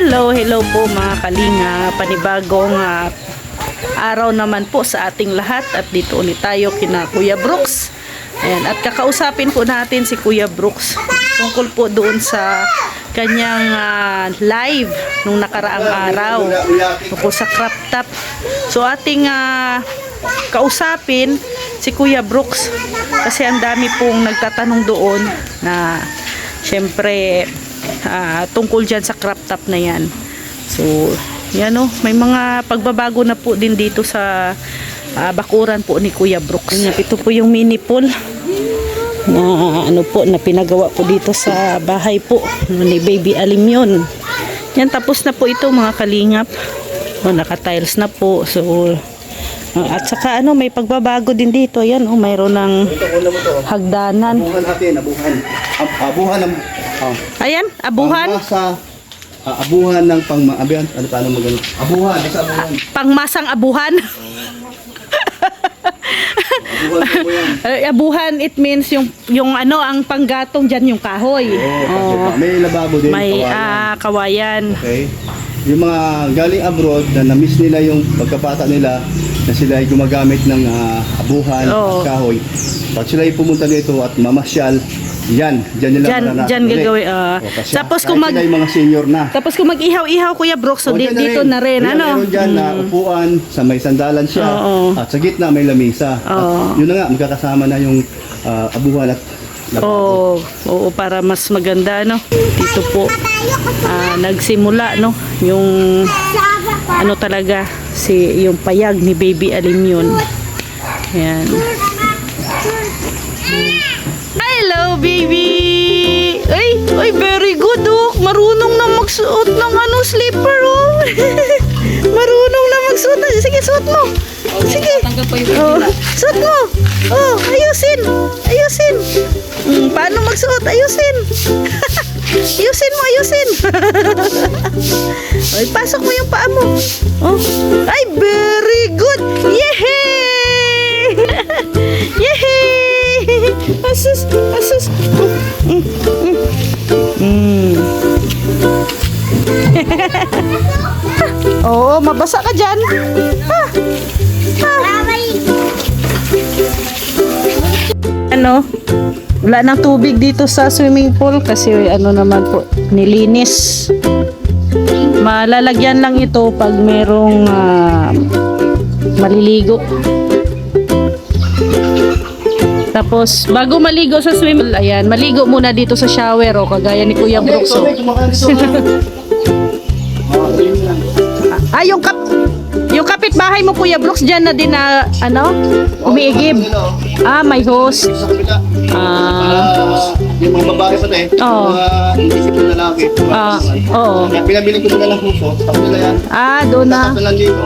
Hello po mga kalinga, panibagong araw naman po sa ating lahat at dito ulit tayo kina Kuya Brooks. Ayan, at kakausapin po natin si Kuya Brooks tungkol po doon sa kanyang live nung nakaraang araw tungkol sa crop top. So ating kausapin si Kuya Brooks kasi ang dami pong nagtatanong doon na syempre tungkol dyan sa crop top na yan. So yan o, may mga pagbabago na po din dito sa bakuran po ni Kuya Brooks. Ito po yung mini pool na na pinagawa po dito sa bahay po ni Baby Alimyon. Yan, tapos na po ito mga kalingap. Naka-tiles na po. So at saka may pagbabago din dito. Yan mayroon ng hagdanan. Abuhan ng ayan, abuhan. Abuhan ng pang-abihan. Paano magano? Abuhan, sa abuhan. Pangmasang abuhan. Abuhan, it means yung ang panggatong diyan yung kahoy. May lababo din, may kawayan. Okay. Yung mga galing abroad na na-miss nila yung pagkabata nila na sila ay gumagamit ng abuhan at kahoy. Pag sila ay pumunta dito at mamasyal, diyan nila gagawin. Tapos kung mga senior na. Tapos kung mag-ihaw-ihaw Kuya Brooks, so dito na rin Meron diyan na upuan sa may sandalan siya at sa gitna may lamesa. Yun na nga, magkakasama na yung abuhan at lababo. Oo, para mas maganda dito po nagsimula yung talaga yung payag ni Baby Alimyon. Ayan. Hello baby. Ay very good marunong na magsuot ng slipper marunong na magsuot. Sige, suot mo. Sige. Suot mo. Ayusin. Paano magsuot? Ayusin. Ayusin. Ay, pasok mo yung paa mo. Ay, very good. Yehey! Yehey! Asus. Oo, mabasa ka dyan. Wala nang tubig dito sa swimming pool kasi naman po, nilinis. Malalagyan lang ito pag merong maliligo. Tapos, bago maligo sa swimming pool, ayan, maligo muna dito sa shower kagaya ni Kuya Brooks. Yung kapitbahay mo Kuya Brooks dyan na din na umiigib. May host. Yung mga babae pa mga inisip na lalaki. Pinabili ko na lang puso. Tapos nila yan. Doon na. Tapos na lang dito.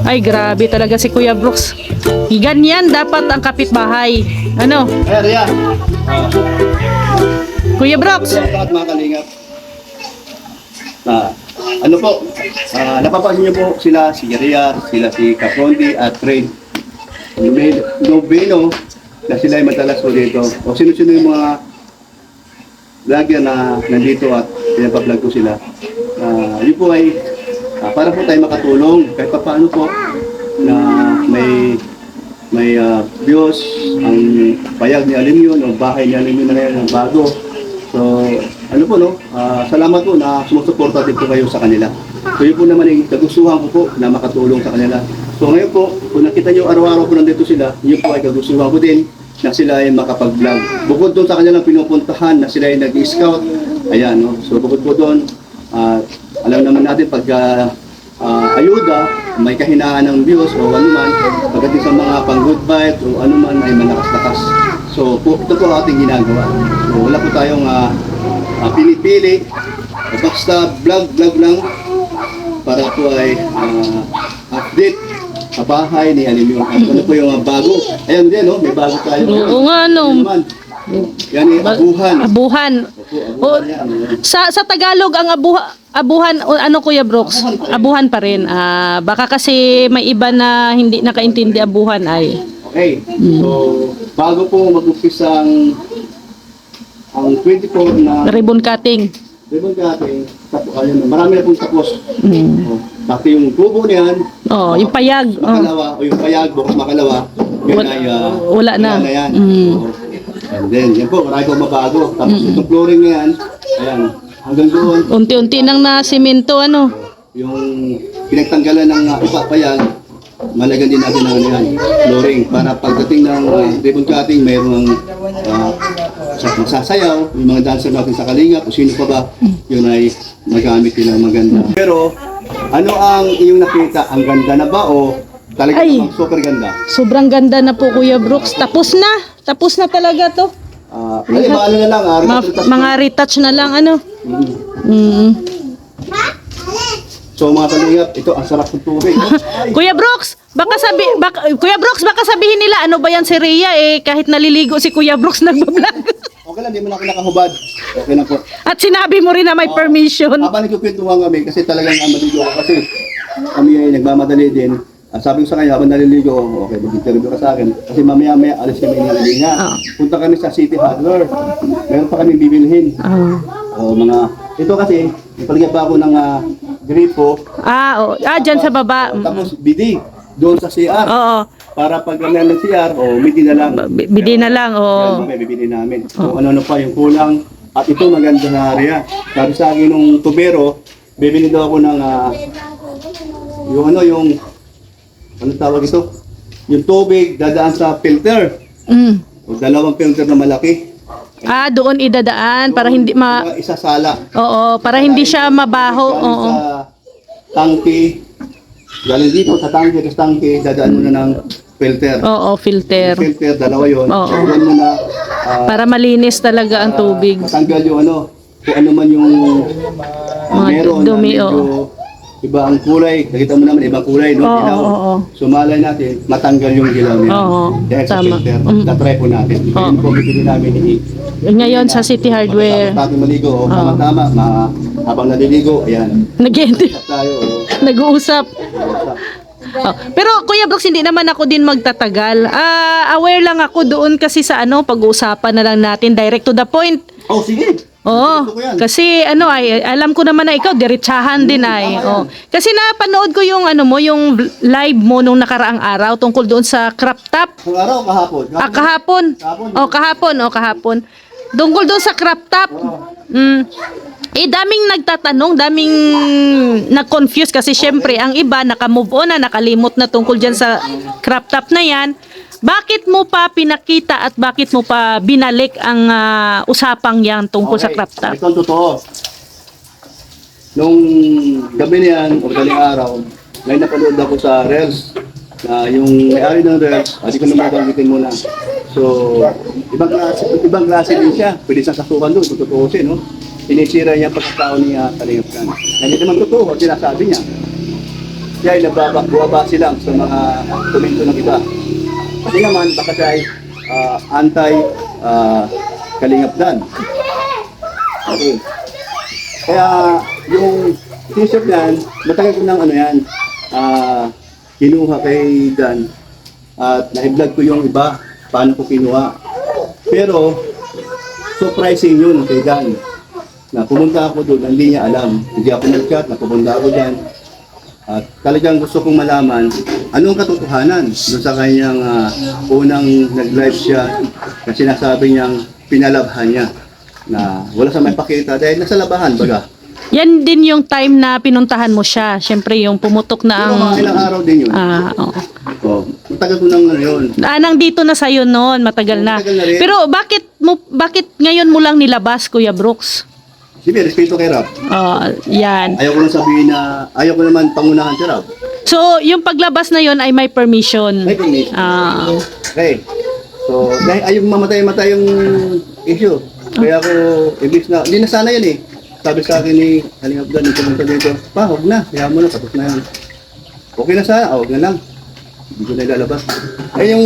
Ay, grabe talaga si Kuya Brooks. Ganyan dapat ang kapitbahay. Ria. Kuya Brooks. Mga kalingap. Napapansin niyo po sila, si Ria, sila si Capondi at Trade. May Noveno na sila ay madalas po dito. O sino-sino yung mga vlogger na nandito at pinapablog ko sila. Yun po ay para po tayo makatulong kahit pa paano po na may Diyos ang payag ni Alimyon o bahay ni Alimyon na yan ang bago. So salamat po na sumusuporta din po kayo sa kanila. So yun po naman yung kagustuhan ko po na makatulong sa kanila. So ngayon po, kung nakita nyo araw-araw po nandito sila, yun po ay kagustuhan ko din na sila ay makapag-vlog. Bukod doon sa kanilang pinupuntahan na sila ay nag-scout, ayan, so bukod po doon, alam naman natin pag ayuda, may kahinaan ng Diyos o anuman, pagdating sa mga pang-good vibes o anuman ay malakas-lakas. So ito po ating ginagawa. So wala po tayong pinipili, basta vlog lang para po ay update sa bahay ni Alimyon. Ano po yung bago? Ayan din, may bago tayo. Oo nga, Yan yung abuhan. Sa Tagalog, ang abuhan, Kuya Brooks? Abuhan pa rin. Baka kasi may iba na hindi nakaintindi abuhan ay. Okay. So, bago po mag-umpisa ang 24 na ribbon cutting. Ribbon cutting, tapos, ayun, marami na pong tapos. Oh, pati yung tubo niyan, Oh, yung payag. Oh. makalawa, o yung payag, bukas makalawa, yun Wala- ay, wala na. yan. Mm. So, and then, yan po, marami pong mabago. Tapos itong flooring na yan, ayan, hanggang doon, Unti-unti nang nasimento, ano? yung pinagtanggalan ng ipapayan, malagan din natin ng ano yan, flooring, para pagdating ng ribbon cutting, mayroong masasayaw, yung mga dancer natin sa Kalinga, kung sino pa ba, yun ay magamit nila maganda. Pero, ano ang iyong nakita? Ang ganda na ba o talaga Ay. namang super ganda? Sobrang ganda na po, Kuya Brooks. Tapos na. Tapos na talaga to. Ay, ano na lang, Mga retouch na lang, ano? Mm. So mga Kalingap, ito ang sarap ng tubig. Ay, Kuya Brooks, Kuya Brooks, baka sabihin nila ano ba yan si Rhea kahit naliligo si Kuya Brooks nagba-vlog. okay lang, di mo na ako nakahubad. Okay na po. At sinabi mo rin na may permission. Habang nagkukwentuhan kami, kasi talagang maligo ako kasi kami ay nagmamadali din. Sabi ko sa kanya, habang naliligo ako, okay, mag-interview ka sa akin. Kasi mamaya-maya, alis kami ng Kalinga. Punta kami sa City Hardware. Meron pa kami bibilhin. Ito kasi, nagpaligyan pa ako ng gripo. Dyan sa baba. Tapos BD, doon sa CR. Oo. Para pag ganyan ng CR, BD na lang. Bidi na lang, oo. Yan, may bibili namin. So ano pa yung kulang. At ito maganda na area. Sabi sa akin nung tubero, bibili daw ako ng ano tawag ito? Yung tubig dadaan sa filter. Mm. O dalawang filter na malaki. Doon idadaan para hindi Isasala. Oo, para hindi siya mabaho. Galing Oo. sa tangke. Galing dito sa tangke, tapos tangke, dadaan mo na ng filter. Oo, filter. Filter, dalawa yun. Oo. Dadaan mo na Para malinis talaga ang tubig. matanggal yung kung ano man yung Mga meron dumi, na medyo iba ang kulay. Nakita mo naman ibang kulay, no? Oo, Ilaw. oo. So malay natin, matanggal yung ilaw niya. Oo, Dahil sa tama. filter, Mm. na-try po natin. Yun po bibili namin ni Ngayon sa City Hardware. Tapos natin maligo, tama-tama, habang naliligo, ayan. Tayo, Nag-uusap. Pero Kuya Brooks, hindi naman ako din magtatagal. Aware lang ako doon kasi sa pag-uusapan na lang natin, direct to the point. Oh, sige. Oo, Gusto ko yan. kasi alam ko naman na ikaw, diretsahan din ay. Oh. Kasi napanood ko yung yung live mo nung nakaraang araw tungkol doon sa crop top. Ang araw, kahapon. Kahapon. Kahapon. Tungkol doon sa crop top. Daming nagtatanong, daming nag-confuse kasi syempre ang iba naka-move on na, nakalimot na tungkol dyan sa crop top na yan. Bakit mo pa pinakita at bakit mo pa binalik ang usapang yan tungkol sa crop top? Ito ang totoo. Nung gabi niyan, o daling araw, may napanood ako sa Reels na yung may-ari ng Reels, di ko naman banggitin muna. So, ibang klase din siya. Pwede siyang kasuhan doon, kung tutuusin, no? Sinisira niya ang pagkatao niya Kalingap Kan. Hindi naman totoo, sinasabi niya. Siya ay nababase lang sa mga komento ng iba. Kasi naman, baka siya ay anti-Kalingap Dan. Okay. Kaya, yung t-shirt yan, matagal ko ng kinuha kay Dan. At na-vlog ko yung iba, paano ko kinuha. Pero, surprising yun kay Dan. Na pumunta ako doon, hindi niya alam. Hindi ako nag-chat, napupunta ako dyan. At talagang gusto kong malaman anong katotohanan doon sa kanyang unang nag-live siya kasi sinasabi niyang pinalabhan niya na wala sa may pakita dahil nasa labahan baga. Yan din yung time na pinuntahan mo siya. Syempre yung pumutok na Pero ang... mga ilang araw din yun. Matagal ko nang yun. Nandito na sa'yo noon, matagal na. Matagal na rin. Pero bakit ngayon mo lang nilabas, Kuya Brooks? Sige, respeto kay Rap. Yan. Ayaw ko lang sabihin na, ayaw ko naman pangunahan si Rap. So, yung paglabas na yon ay may permission. May permission. Okay. So, dahil ayaw mamatay-matay yung issue. Kaya ako, ibig na, hindi na sana yun eh. Sabi sa akin ni Kalingap Dan, yung pumunta dito, huwag na, kaya mo na, tapos na yan. Okay na sana, huwag na lang. Hindi ko na ilalabas. Ay yung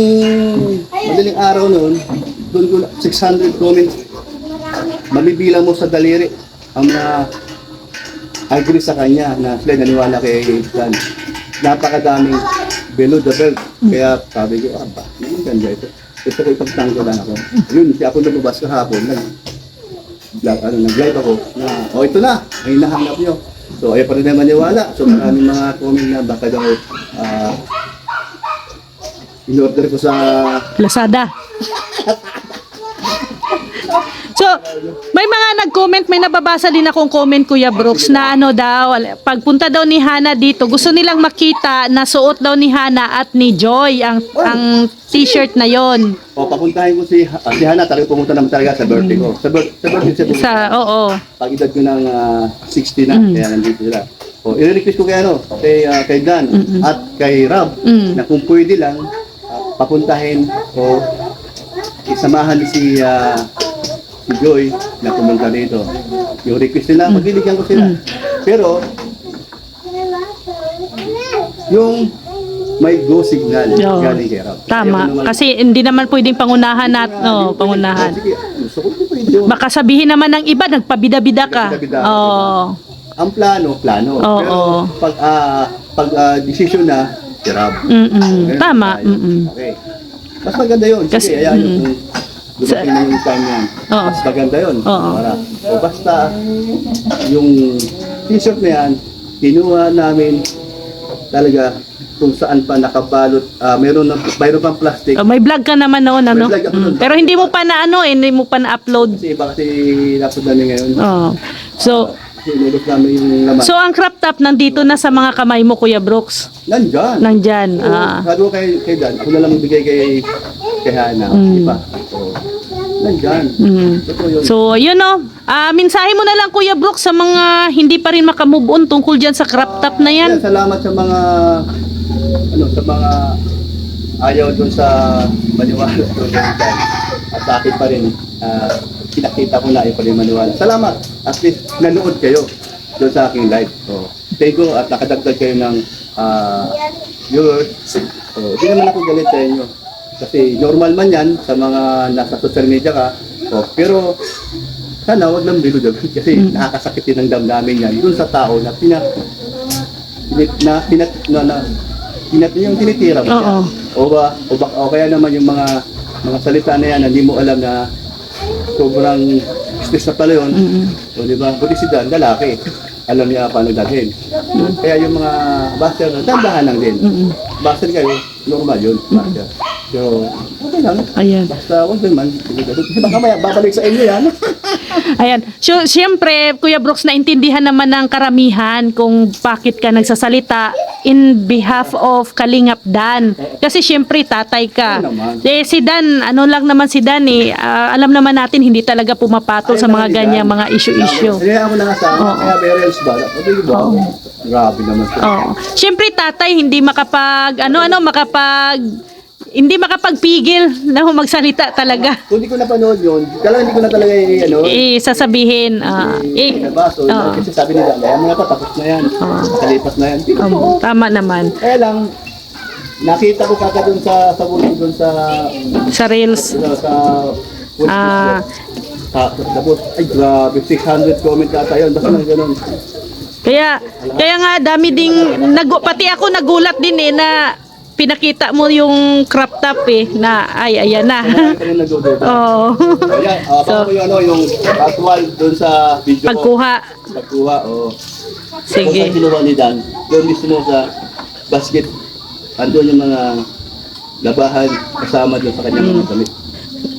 madaling araw noon, doon ko 600 comments. Mabibilang mo sa daliri ang mga agree sa kanya na sila naniwala kay Dan. Napakadaming below the belt. Kaya sabi ko, ganda ito. Gusto ko ipagtanggalan ako. Yun, siya ako lumabas kahapon. nag-live ako na, ito na, ay nahanap nyo. So, ayaw pa rin naman maniwala. So, maraming mga comment na baka daw, in-order ko sa... Lazada. So, may mga nag-comment, may nababasa din akong comment, Kuya Brooks, na ano daw, pagpunta daw ni Hana dito, gusto nilang makita na suot daw ni Hana at ni Joy ang t-shirt na yon. O, papuntahin ko si Hana, talagang pumunta naman talaga sa birthday ko. Sa birthday siya pumunta. Oo. Pag-edad ko ng 60 na, kaya nandito sila. O, i-request ko kay Dan at kay Rab, na kung pwede lang, papuntahin o isamahan si Joy na pumunta dito. Yung request nila, magbibigyan ko sila. Pero, yung may go signal galing kay Rab. Tama. Kasi hindi naman pwedeng pangunahan pangunahan. Sige, gusto ko pwede yun. Baka sabihin naman ng iba, nagpabida-bida ka. Nagpabida-bida. Oo. Ang plano. Oo. Pero pag decision na, si Rab. Ganun Tama. tayo. Okay. Mas maganda yun. Kasi- Sige, ayan yung dumating na yung time yan. Oo. Mas maganda yun. Oo. O basta, yung t-shirt na yan, kinuha namin talaga kung saan pa nakabalot. Mayroon pang plastic. May vlog ka naman noon, ano? May vlog ako nun. Pero hindi mo pa na hindi mo pa na-upload. Kasi iba kasi napod namin ngayon. Oo. So, Kasi inulot namin yung laman. so ang crop top nandito na sa mga kamay mo, Kuya Brooks. Nandyan. Nandyan. Sabi ko kay Dan, ako na lang magbigay kay Hana. Iba. So, nandyan. Totoo yun. So, yun o. Mensahe mo na lang, Kuya Brooks, sa mga hindi pa rin makamove on tungkol dyan sa crop top na yan. Kaya salamat sa mga sa mga ayaw doon sa maniwala doon sa at sa akin pa rin pinakita ko na ayaw pa rin maniwala. Salamat. At least nanood kayo doon sa aking live. So, thank you at nakadagdag kayo ng viewers. So, hindi naman ako galit sa inyo. Kasi normal man yan sa mga nasa social media ka. So, pero sana wag lang bilo dyan kasi nakakasakit din ang damdamin yan doon sa tao na yung tinitira mo siya. O kaya naman yung mga salita na yan na hindi mo alam na sobrang stress na pala yun. O diba? Buti si Dan, lalaki. Alam niya paano dalhin. Kaya yung mga baster na, dandahan lang din. Baster kayo, normal yun. Baster. So, okay lang. Ayan. Basta huwag naman. Kasi baka maya, babalik sa inyo yan. Ayan. So, siyempre, Kuya Brooks, naintindihan naman ng karamihan kung bakit ka nagsasalita in behalf of Kalingap Dan. Kasi siyempre, tatay ka. Oo naman. Si Dan, ano lang naman si Dan alam naman natin, hindi talaga pumapatol sa mga ganyang mga issue-issue. Kaya ako nakasama, kaya burials ba? Okay ba? Grabe naman. Oo. Siyempre, tatay, hindi hindi makapagpigil na magsalita talaga. Kung di ko napanood yun, talagang hindi ko na talaga Sasabihin. Nabaso, kasi sabi nila, kaya mga tapos na yan. Kalipas na yan. Di ba po? Tama naman. Kaya lang, nakita ko kaka dun sa Sa Reels. Tapos, ay grabe, 600 comment ata yun. Basta lang ganun. Kaya nga dami ding pati ako nagulat din na pinakita mo yung crop top na ayan na. Kaya nagdududa. Oo. Ayan, baka ko yung actual dun sa video Pagkuha. Pagkuha, oo. Sige. Kung kinuha ni Dan, doon mismo sa basket, andun yung mga labahan kasama doon sa kanyang mga damit.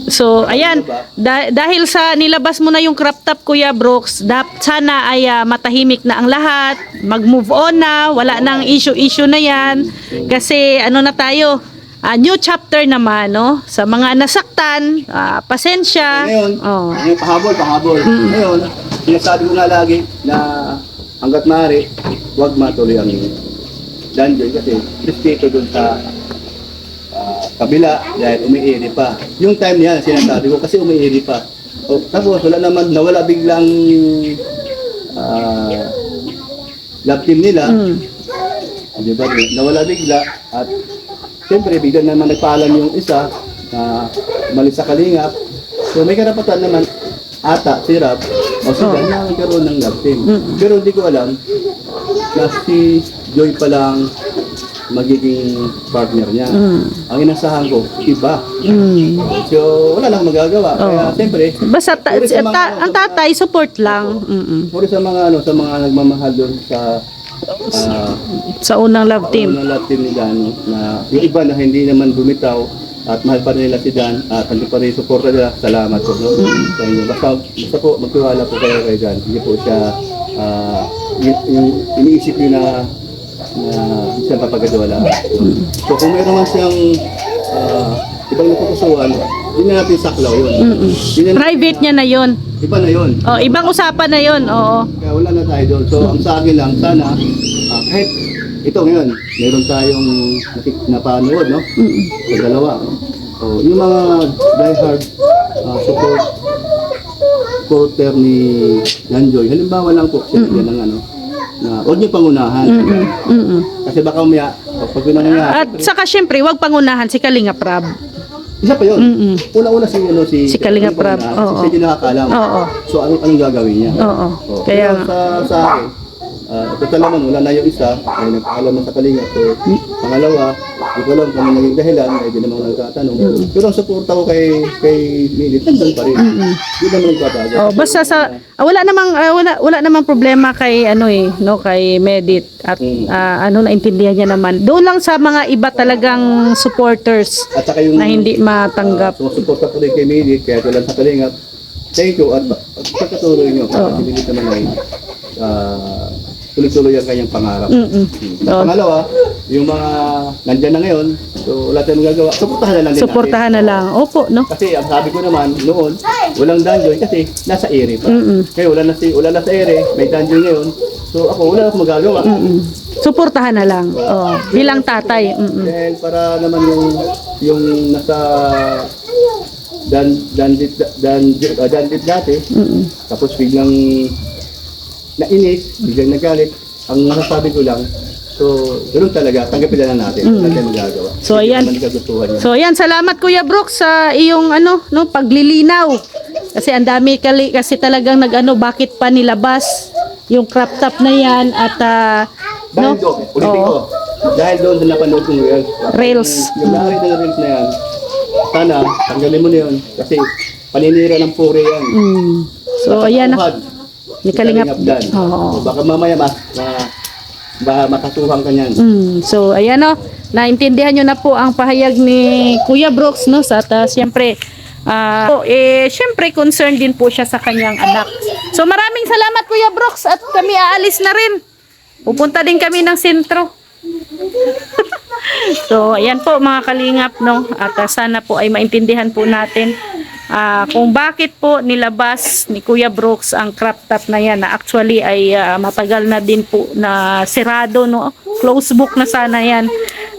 So, ayan, dahil sa nilabas mo na yung crop top, Kuya Brooks, sana ay matahimik na ang lahat, mag-move on na, wala nang issue na yan. Kasi ano na tayo, new chapter naman, no? Sa mga nasaktan, pasensya. Ngayon, yung pahabol. Ngayon, sinasabi ko nga lagi na hanggat maaari, huwag matuloy ang dungeon kasi respeto doon sa kabila dahil umiiri pa. Yung time niya, sinasabi ko kasi umiiri pa. Tapos nawala biglang love team nila. Diba? Nawala bigla at siyempre bigla naman nagpaalam yung isa na umalis sa Kalingap. So may karapatan naman ata si Rab o si Dan na nagkaroon ng love team. Pero hindi ko alam na si Joy pa lang magiging partner niya. Ang inasahan ko, iba. Mm. So, wala nang magagawa. Kaya, siyempre, Basta puro sa mga, ang tatay support lang. puro sa mga, sa mga nagmamahal doon sa Sa unang love team. Unang love team ni Dan, no, na yung iba na hindi naman bumitaw at mahal pa rin nila si Dan at hindi pa rin suporta nila. Salamat po, no? Sa inyo. Basta po, magtiwala po kayo kay Dan. Hindi po siya, yung iniisip nyo na hindi siya papagagawa. So, kung meron man siyang ibang napupusuan, hindi na natin saklaw yun. Hindi na natin- Private niya na 'yon. Iba na yun. Oh, ibang usapan na 'yon. Oo. Kaya wala na tayo doon. So, ang sa akin lang, sana, kahit ito ngayon, meron tayong napanood, no? Sa dalawa. So, yung mga diehard supporter ni Danjoy, halimbawa lang po, siya ng ano, na huwag niyo pangunahan. Kasi baka umaya, pag nangyayari, At saka syempre, wag pangunahan si Kalinga Prab. isa pa yun. Una-una si Kalinga Prab. Oo. Siya din nakakalam. Oo. So, anong gagawin niya? Oo. Kaya Kaya sa akin, total naman, wala na yung isa, ay nagpaalam na sa Kalinga. So, pangalawa, di ko alam kung naging dahilan, ay di naman nagtatanong. Pero ang suporta ko kay Milit, nandun pa rin. Di naman nagbabago. oh, basta sa wala namang problema kay kay Medit at naintindihan niya naman. Doon lang sa mga iba talagang supporters At saka yung na hindi matanggap. sumusuporta ko rin kay Milit, kaya tulad sa Kalinga, thank you at pagkatuloy nyo. Kasi Milit naman ay tuloy-tuloy ang kanyang pangarap. Pangalawa, yung mga nandyan na ngayon, so wala tayong magagawa, suportahan na lang din Suportahan na lang. Opo, no? Kasi ang sabi ko naman noon, walang Danjoy kasi nasa ere pa. Kaya wala na sa ere, may Danjoy ngayon. So ako wala akong magagawa. Suportahan na lang. Oh, bilang tatay. Dahil para naman yung nasa dandit dati, tapos biglang nainis, biglang nagalit. Ang masasabi ko lang, so ganoon talaga, tanggapin na lang natin. Wala tayong magagawa. So, Hindi ayan. naman kagustuhan yun. So ayan, salamat Kuya Brooks sa iyong paglilinaw. Kasi ang dami kasi talagang bakit pa nilabas yung crop top na yan at Dahil doon, ulitin ko, dahil doon sa napanood kong Reels. Yung nakakit na reels na yan, sana, tanggalin mo na yun. Kasi paninira ng puri yan. So ayan Nakatuhad. ni Kalingap. Dan. Oo. So, baka mamaya makasuhan ka niyan. So ayan naintindihan nyo na po ang pahayag ni Kuya Brooks siyempre syempre concerned din po siya sa kanyang anak. So maraming salamat Kuya Brooks at kami aalis na rin. Pupunta din kami ng sentro. So ayan po mga kalingap at sana po ay maintindihan po natin kung bakit po nilabas ni Kuya Brooks ang crop top na yan na actually ay matagal na din po na sirado close book na sana yan.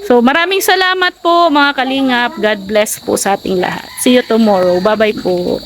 So maraming salamat po mga kalingap. God bless po sa ating lahat. See you tomorrow. Bye bye po.